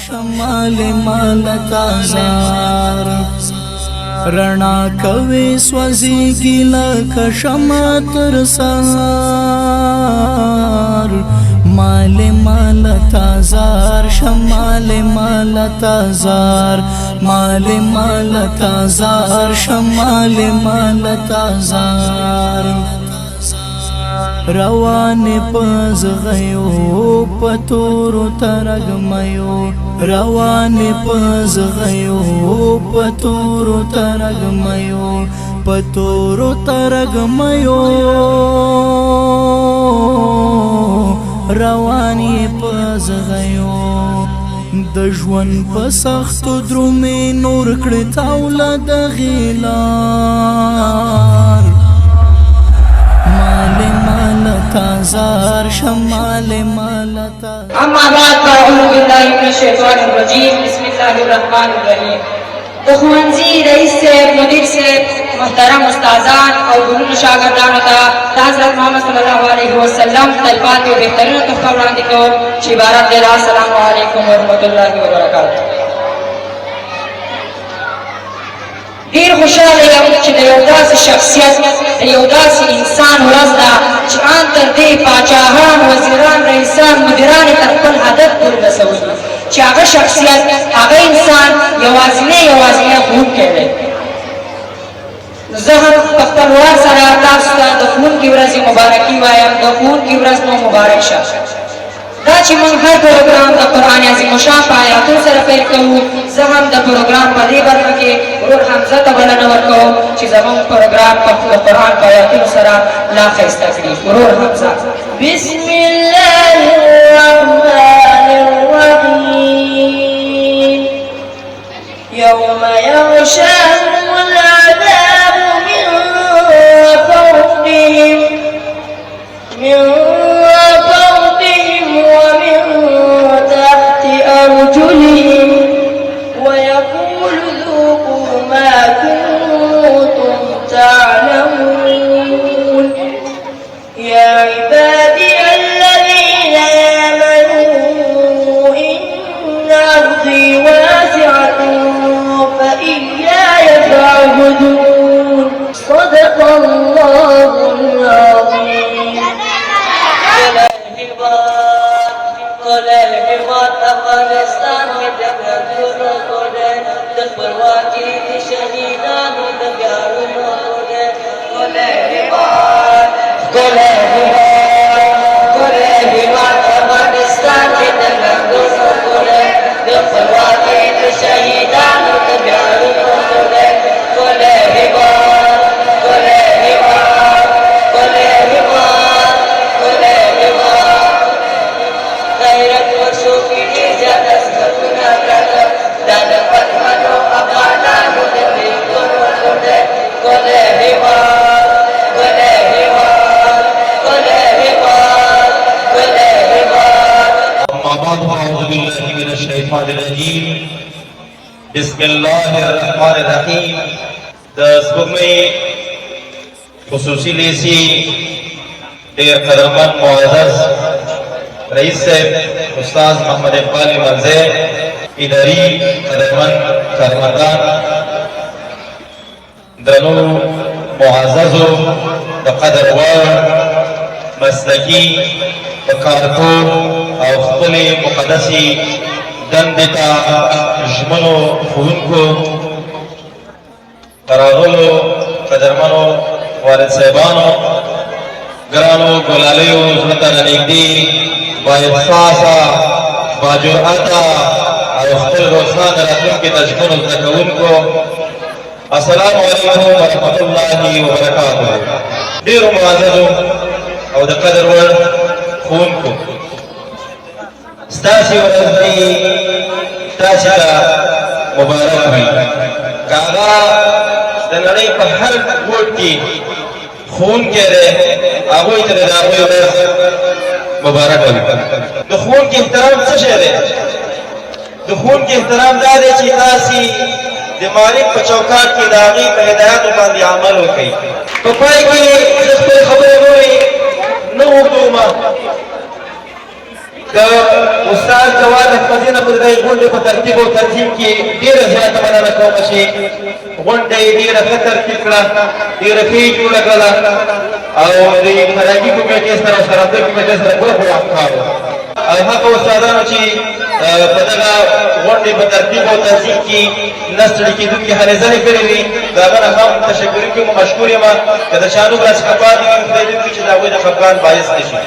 شمال مالتا زار رڼا کوي سوځيږي لکه شمع تر سهار مال مالتا زار شمال مالتا زار مال مالتا زار شمال مالتا زار روان پز غيو پتور ترغميو روان پز غيو پتور ترغميو پتور ترغميو روان پز غيو د ژوند په سخت درومې نور کړ تاوله د غیلار زار شمال مالتا اما بعد فاعوذ بالله من الشیطان الرجیم بسم الله الرحمن الرحیم ښوونځي رئیس صاحب مدیر صاحب محترم استادان او ګرانو شاګردانو ته د حضرت محمد صلی الله علیه وسلم تلپاتې او بهترینه تحفه وړاندې کوم چې عبارت دی السلام علیکم ورحمت الله وبرکاته. ډیر خوشاله یم چې د یو داسې شخصیت د یو داسې انسان ورځ ده چې ان تر دې پاچاهان وزیران رئیسان مدیران یې تر خپل هدف پورې رسولي چې هغه شخصیت هغه انسان یوازینی ښوونکی دی. زه هم په خپل وار سره تاسو ته د ښوونکي ورځې مبارکي وایم. د ښوونکي ورځ مو مبارک شه. دا چې موږ هر پروګرام د قرآن عظیم الشان په آیاتو سره پیل کوو زه هم د پروګرام په دې برخه کې ورور حمزه ته بلنه ورکوم چې زموږ پروګرام په قرآن په آیاتونو سره لا ښایسته کړي. ورور حمزه. بسم الله الرحمن الرحیم یوم یغشاهم العذاب من فوقهم أرجلهم ويقول ذوقوا ما كنتم تعلمون يا عبادي الذين آمنوا إن أرضي واسعة فإياي فاعبدون صدق الله العظيم. افغانستان میں جنگونو کو دے د پرواکی شہیدانو د پیارونو کو دے گلے ہمات افغانستان میں جنگونو کو دے د پرواکی شہیدانو د پیارونو کو دے گلے ہمات غیرت ورشو کی نجات اسکتنا پراتا دادا پتمانو افغانانو دمیگونو کردے گلے حماد گلے حماد گلے حماد گلے حماد. اما بعد فاعوذ باللہ من الشیطان الرجیم بسم اللہ الرحمن الرحیم. د سپوږمۍ خصوصی لیسی ډیر قدرمن معزز رئیس صاحب استاد محمد اقبال منزه اداری قدرمن کارمندان درنو معززو د قدر وړ مسلکي کارکو او خپل مقدسي دندې ته ژمنو ښوونکو راغلو قدرمنو والد صاحبانو ګرانو ګلالیو زړه ته رانږدې بااحساسه باجرأته او خپل روښانه راتلونکي ته ژمنو زده کوونکو السلام علیکم ورحمت الله وبرکاته. ډېرو معززو او د قدر وړ ښوونکو ستاسې ورځ دې تاسې ته مبارک وي. که هغه د نړۍ په هر ګوټ کې ښوونکی دی هغوی ته د هغوی ورځ مبارک وي. د ښوونکي احترام څه شی دی؟ د ښوونکي احترام دا دی چې تاسې د معلم په چوکاټ کې د هغې په هدایاتو باندې عمل وکړئ. په پای کې زه خپلې خبرې نورې نه اوږدومه د استاد جواد احمدي نه پر دې غونډې په ترتیب او تنظیم کې ډېره زیاته مننه کوم چې غونډه یې ډېره ښه ترتیب کړه، ډېره ښه یې جوړه کړله او د فرهنګي کمیټې سره او سرحدي کمیټې سره ګډ همکار وو. او هغه استادانو چې په دغه غونډې په ترتیب او تنظیم کې نه ستړي کېدونکي هلې ځلې کړې وي، د هغه نه هم تشکر کوم، مشکور یم. که د چا نوم راڅخه پاتې وي خدای دې وکړي چې د هغوی د خفګان باعث نه شي.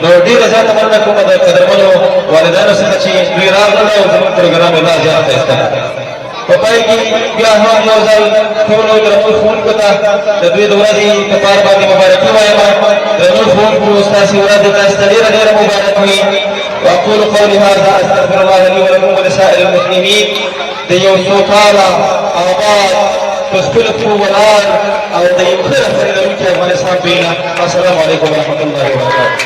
نو ډېره زیاته مننه کوم د قدرمنو والدینو څخه چې دوی راغلل او زموږ پروګرام یې لا زیات ښایسته کړ. په پای کې بیا هم یو ځل ټولو درنو ښوونکو ته د دوی د ورځې په پار باندې مبارکي وایم. درنو ښوونکو ستاسې ورځ تاسو ته ډېره ډېره مبارک وي. واقول قولي هذا استغفر الله لي ولكم ولسائر المسلمين د یو سوکاله آباد په خپلو پښو ولاړ او د یو ښه رهبري لرونکي افغانستان په هیله. السلام علیکم ورحمة الله وبرکاته.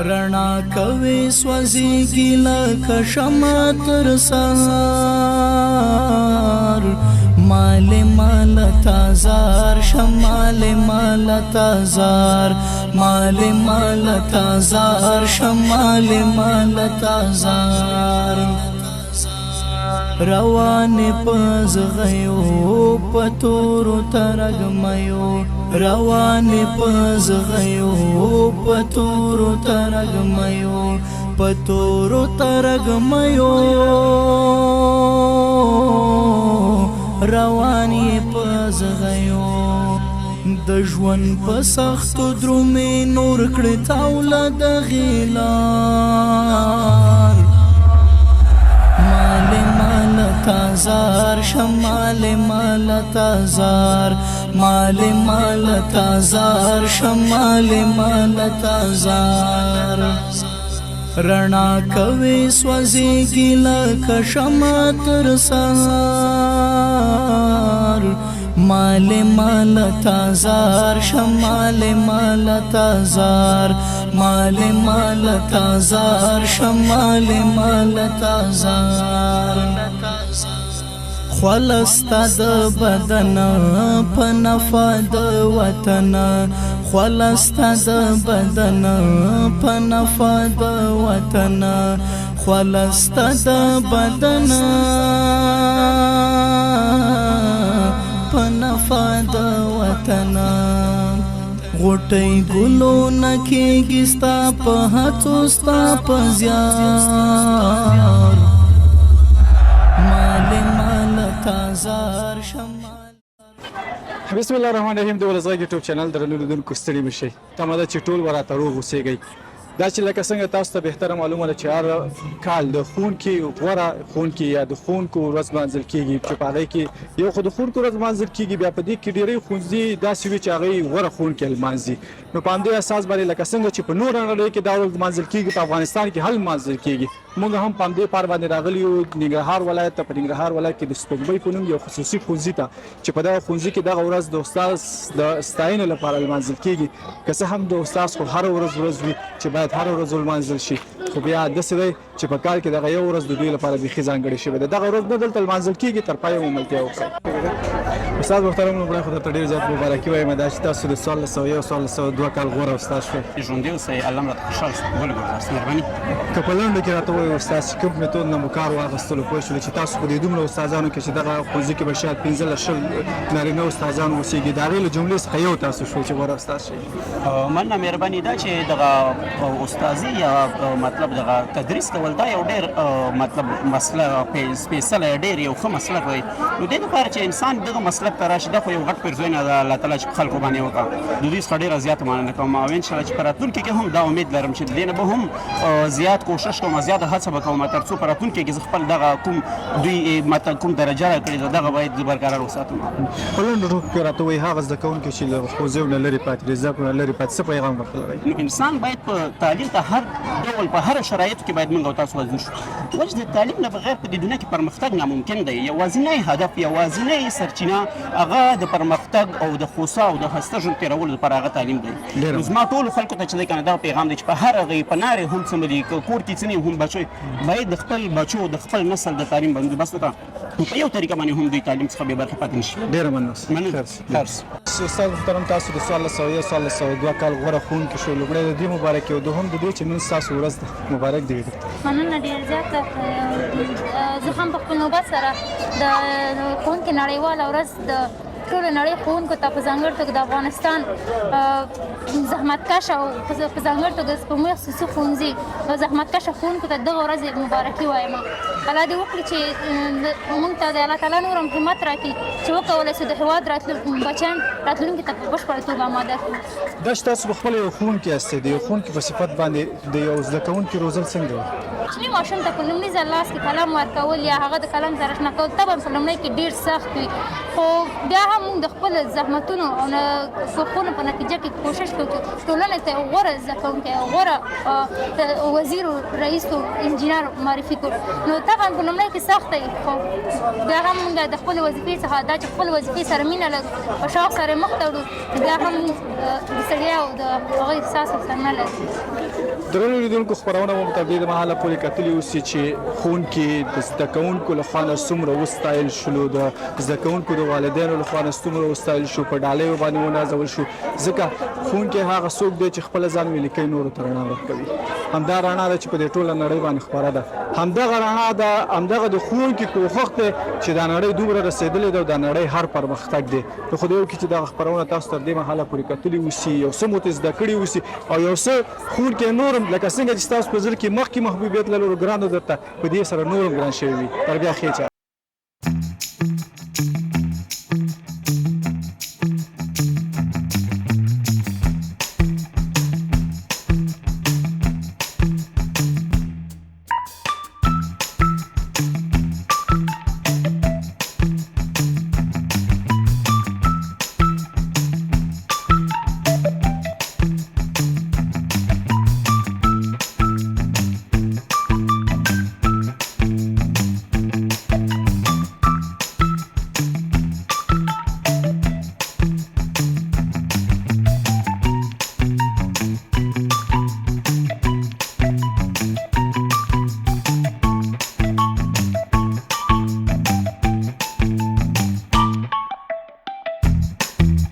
رڼا کوي سوځيږي لکه شمع تر سهار مال مال تازار شمال مال تازار مال مال تازار شمال مال تازار روان پز غيو پتور ترغميو روان پز غيو پتور ترغميو پتور ترغميو روان پز غيو د ژوند په سخت درومې نور کړه تاوله د غیلار مال مال تازار شمال مال تازار مال مال تازار شمال مال تازار رڼا کوي سوځيږي لکه شمع تر سهار مال مال تازار شمال مال تازار مال مال تازار شمال مال تازار خلستا د بدن په نفع د وطن خلستا د بدن په نفع د وطن خلستا د بدن په نفع د وطن غټي ګلو نکيږي ستا په هڅو ستا په زیار مال مال تازار شمال. بسم الله الرحمن الرحیم. د ولزغ یوټیوب چینل درنو لیدونکو ستړي مشئ. تمه ده چې ټول ورته روغ اوسئ. دا چې لکه څنګه تاسو ته بهتره معلومه ده چې هر کال د ښوونکي غوره ښوونکي یا د ښوونکو ورځ لمانځل کېږي چې په هغې کې یو خو د ښوونکو ورځ لمانځل کېږي بیا په دې کې ډېری ښوونځي داسې وي چې هغوی غوره ښوونکي لمانځي نو په همدې اساس باندې لکه څنګه چې په نوره نړۍ کې دا ورځ لمانځل کېږي په افغانستان کې هم لمانځل کېږي موږ هم په همدې پار باندې راغلي یو ننګرهار ولایت ته په ننګرهار ولایت کې د سپوږمۍ په نوم یو خصوصي ښوونځي ته چې په دغه ښوونځي کې دغه ورځ د استاد د ستاینې لپاره لمانځل کېږي که څه هم د استاد خو هره ورځ وي چې باید هره ورځ ولمانځل شي خو بیا داسې دی چې په کال کې دغه یو ورځ د دوی لپاره بیخي ځانګړې شوې ده دغه ورځ نه دلته لمانځل کېږي تر پایه مو ملتیا وکړئ. استاد محترم لومړی خو درته ډېر زیات مبارکي وایم دا چې تاسو د 1401 کال غوره استاد شوئ. ژوندي اوسئ الله مو راته خوشحاله ولې ګورئ مهرباني که په لنډو کې راته ووایئ استاد چې کوم میتود نه مو کار واخیستلو پوه شولې چې تاسو په دې دومره استادانو کې چې دغه ښوونځي کې به شاید 15 نارینه استادان اوسېږي د هغې له جملې څخه یو تاسو شوئ چې غوره استاد شئ. مننه مهرباني دا چې دغه استادي یا مطلب دغه تدریس کول دا یو ډېر مطلب مسله سپېڅلی ډېر یو ښه مسلک دی نو دې دپاره چې انسان دغه مسلک ته راشي دا خو یو غټ پیرزوینه ده الله تعالی چې په خلکو باندې وکړه د دوی څخه ډېره زیاته مننه کوم او انشاءالله چې په راتلونکي کې هم دا امید لرم چې د دې نه به هم زیات کوشش کوم زیاته هڅه به کوم تر څو په راتلونکي کې زه خپل دغه کوم دوی ماته کوم درجه راکړې ده دغه باید برقرار وساتم. په لنډو ټکو کې راته وایي هغه زده کوونکي چې له ښوونځیو نه لرې پاتې دي زده کړو نه لرې پاتې څه پیغام ورته لرئ؟ انسان باید په تعلیم ته هر ډول په هر شرایطو کې باید موږ او تاسو وزن شو وجه د تعلیم نه بغیر په دې دنیا کې پرمختګ ناممکن دی یوازینی هدف یوازینی سرچینه هغه د پرمختګ او د خوسا او د هسته ژوند تېرولو لپاره هغه تعلیم دی نو زما ټولو خلکو ته چې دی که نه دغه پیغام دی چې په هر هغې په نارې هم څه دي که کور کې څه نه هم بچوي باید د خپل بچو د خپل نسل د تعلیم بندوبست وکړه په یو طریقه باندې هم دوی تعلیم څخه بې برخې پاتې نه شي. ډېره مننه استاد محترم تاسو د 1402 کال غوره ښوونکي شو لومړی د دې مبارکي او دوهم د دې چې نن ستاسو ورځ ده مبارک دې وي. مننه ډېر زیاته زه هم په خپل نوبت سره د ښوونکي نړیواله ورځ د ټولو نړۍ ښوونکو ته په ځانګړې توګه د افغانستان زحمتکشه او په ځانګړې توګه د سپوږمۍ خصوصي ښوونځي زحمتکشه ښوونکو ته دغه ورځ مبارکي وایم. الله دې وکړي چې موږ ته د الله تعالی نور هم همت راکړي چې وکولی شو د هېواد بچیان راتلونکي ته په بشپړه توګه آماده کړو. دا چې تاسو پخپله یو ښوونکي یاستئ د یو ښوونکي په صفت باندې د یو زده کوونکي روزل څنګه وي؟ کوچني ماشوم ته په لومړي ځل لاس کې قلم ورکول یا هغه د قلم سره اشنا کول طبعا په لومړي کې ډېر سخت وي خو بیا هم موږ د خپل زحمتونو او کوښښونو په نتیجه کې کوشش کوو چې ټولنې ته غوره زده کوونکی غوره وزیر رئیس او انجینر معرفي کړو نو طبعا په لومړي کې سخت دی خو بیا هم موږ د خپل وظیفې څخه دا چې خپل وظیفې سره مینه لرو په شوق سره مخ ته وړو بیا هم د ستړیا او د هغه احساس ورسره نه لرو. درنو لیدونکو خپرونه مو تر دې مهاله پورې کتلي اوسي چې ښوونکي د زده کوونکو لخوا نه څومره وستایل شولو د زده کوونکو د والدینو لخوا نه څومره وستایل شو په ډالیو باندې ونازول شو ځکه ښوونکی هغه څوک دی چې خپله ځان ولیکي نورو ته رڼا ورکوي همدا رڼا ده چې په دې ټوله نړۍ باندې خپره ده همدغه رڼا ده همدغه د ښوونکي کوښښ دی چې دا نړۍ دومره رسېدلې ده او دا نړۍ هر پرمختګ دی نو خدای وکړي چې دغه خپرونه تاسو تر دې مهاله پورې کتلي اوسي یو څه مو ترې زده کړي اوسي او یو څه ښوونکی نور لکه څنګه چې ستاسو په زړه کې مخکې محبوبیت لرلو ګران درته په دې سره نور هم ګران شوي وي تر بیا ښې چاره